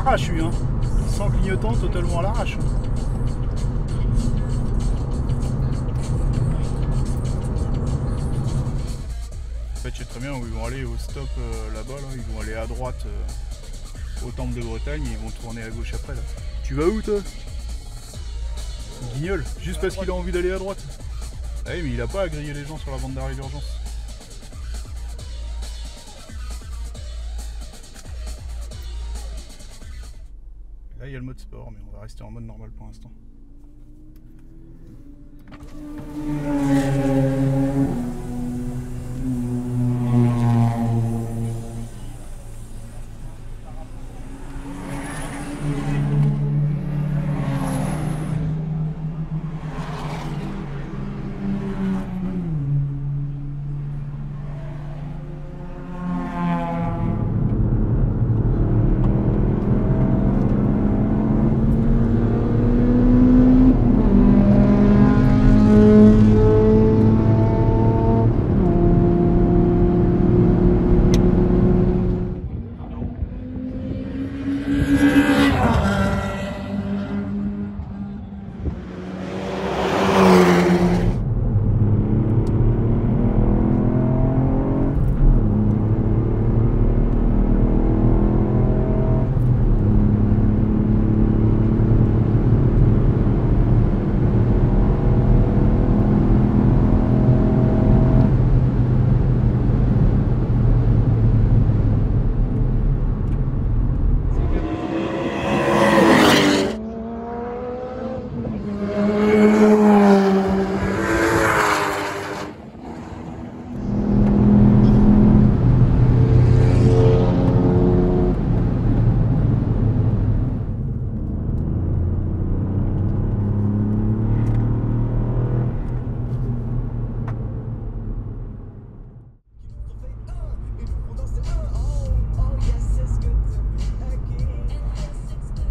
l'arrache lui, hein. Sans clignotant, totalement à l'arrache. En fait, je sais très bien où ils vont aller au stop là-bas, là. Ils vont aller à droite au temple de Bretagne et ils vont tourner à gauche après là. Tu vas où toi? Guignol, juste parce qu'il a envie d'aller à droite. Ah oui, mais il a pas à griller les gens sur la bande d'arrêt d'urgence. Là il y a le mode sport, mais on va rester en mode normal pour l'instant.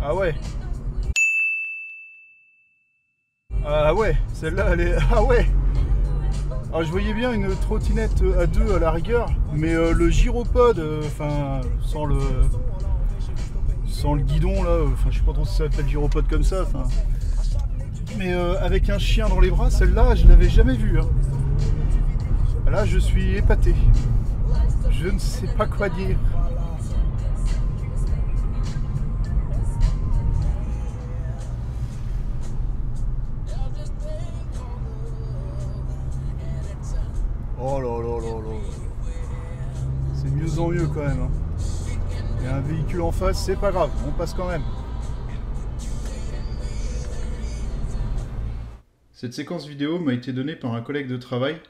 Ah ouais. Ah ouais, celle-là elle est... Ah ouais. Alors je voyais bien une trottinette à deux à la rigueur, mais le gyropode, enfin sans le guidon là, enfin je sais pas trop si ça s'appelle gyropode comme ça, enfin. Mais avec un chien dans les bras, celle-là je l'avais jamais vue. Hein. Là je suis épaté. Je ne sais pas quoi dire. Oh là là là là. C'est mieux en mieux quand même. Hein. Il y a un véhicule en face, c'est pas grave, on passe quand même. Cette séquence vidéo m'a été donnée par un collègue de travail.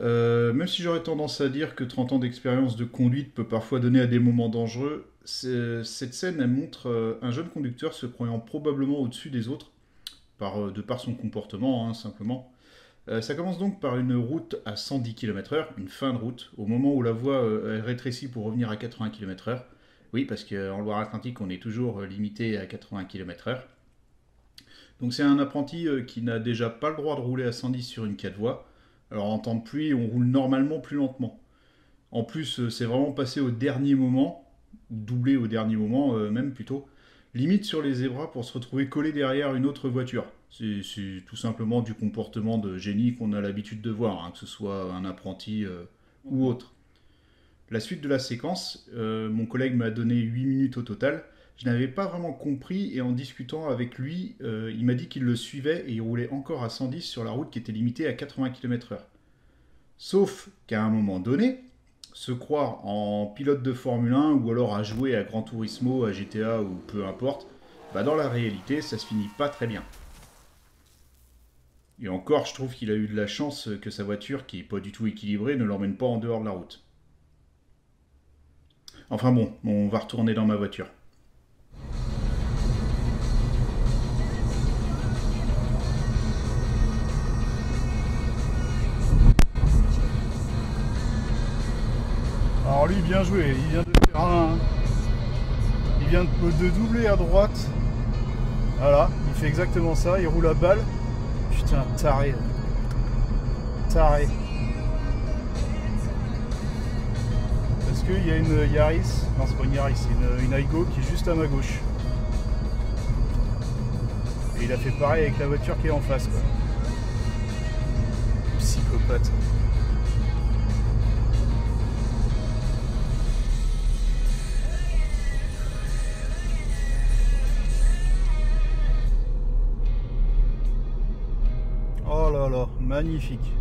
Même si j'aurais tendance à dire que 30 ans d'expérience de conduite peut parfois donner à des moments dangereux, cette scène elle montre un jeune conducteur se croyant probablement au-dessus des autres, de par son comportement, hein, simplement. Ça commence donc par une route à 110 km/h, une fin de route, au moment où la voie est rétrécie pour revenir à 80 km/h. Oui, parce qu'en Loire-Atlantique, on est toujours limité à 80 km/h. Donc c'est un apprenti qui n'a déjà pas le droit de rouler à 110 sur une 4 voies. Alors en temps de pluie, on roule normalement plus lentement. En plus, c'est vraiment passé au dernier moment, doublé au dernier moment même plutôt, limite sur les zébras pour se retrouver collé derrière une autre voiture. C'est tout simplement du comportement de génie qu'on a l'habitude de voir, hein, que ce soit un apprenti ou autre. La suite de la séquence, mon collègue m'a donné 8 minutes au total. Je n'avais pas vraiment compris et en discutant avec lui, il m'a dit qu'il le suivait et il roulait encore à 110 sur la route qui était limitée à 80 km/h. Sauf qu'à un moment donné, se croire en pilote de Formule 1 ou alors à jouer à Gran Turismo, à GTA ou peu importe, bah dans la réalité, ça se finit pas très bien. Et encore, je trouve qu'il a eu de la chance que sa voiture, qui est pas du tout équilibrée, ne l'emmène pas en dehors de la route. Enfin bon, on va retourner dans ma voiture. Alors lui, bien joué, il vient de faire il vient de doubler à droite. Voilà, il fait exactement ça, il roule à balle. Putain, taré. Taré. Parce qu'il y a une Yaris, non c'est pas une Yaris, c'est une Aygo qui est juste à ma gauche. il a fait pareil avec la voiture qui est en face, quoi. Psychopathe. Oh là là, magnifique.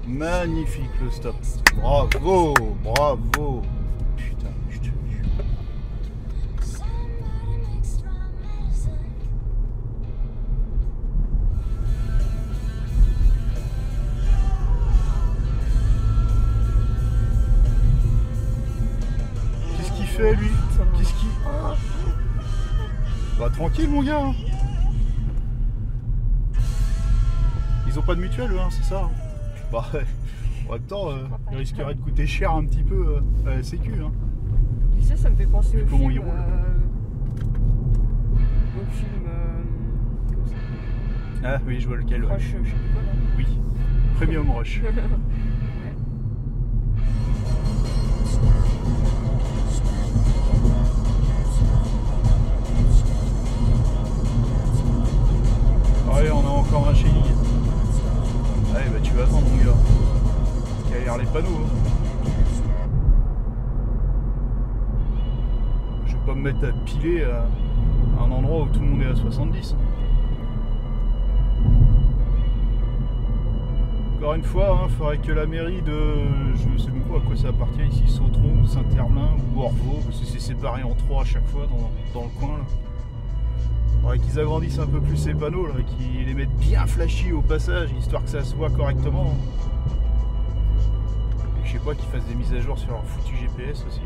Magnifique le stop. Bravo, bravo. Putain, je te jure. Qu'est-ce qu'il fait lui? Qu'est-ce qu'il... Bah tranquille mon gars. Ils ont pas de mutuelle eux, hein, c'est ça? Bah en même temps, il risquerait de coûter cher un petit peu à la sécu. Hein. Tu sais, ça me fait penser au Comment film... il roule au film... comment ça? Ah oui, je vois lequel. Rush, je sais plus quoi là. Oui, Premium Rush. Ouais. Ouais, on a encore un chez Ying. Ouais, bah tu vas attendre mon gars. Derrière les panneaux. Hein. Je vais pas me mettre à piler à un endroit où tout le monde est à 70. Encore une fois, il faudrait que la mairie de... Je sais même pas à quoi ça appartient ici, Sautron ou Saint-Herblain ou Orvaux, parce que c'est séparé en 3 à chaque fois dans le coin là. Faudrait qu'ils agrandissent un peu plus ces panneaux, là, qu'ils les mettent bien flashy au passage, histoire que ça se voit correctement. Et je sais pas, qu'ils fassent des mises à jour sur leur foutu GPS aussi.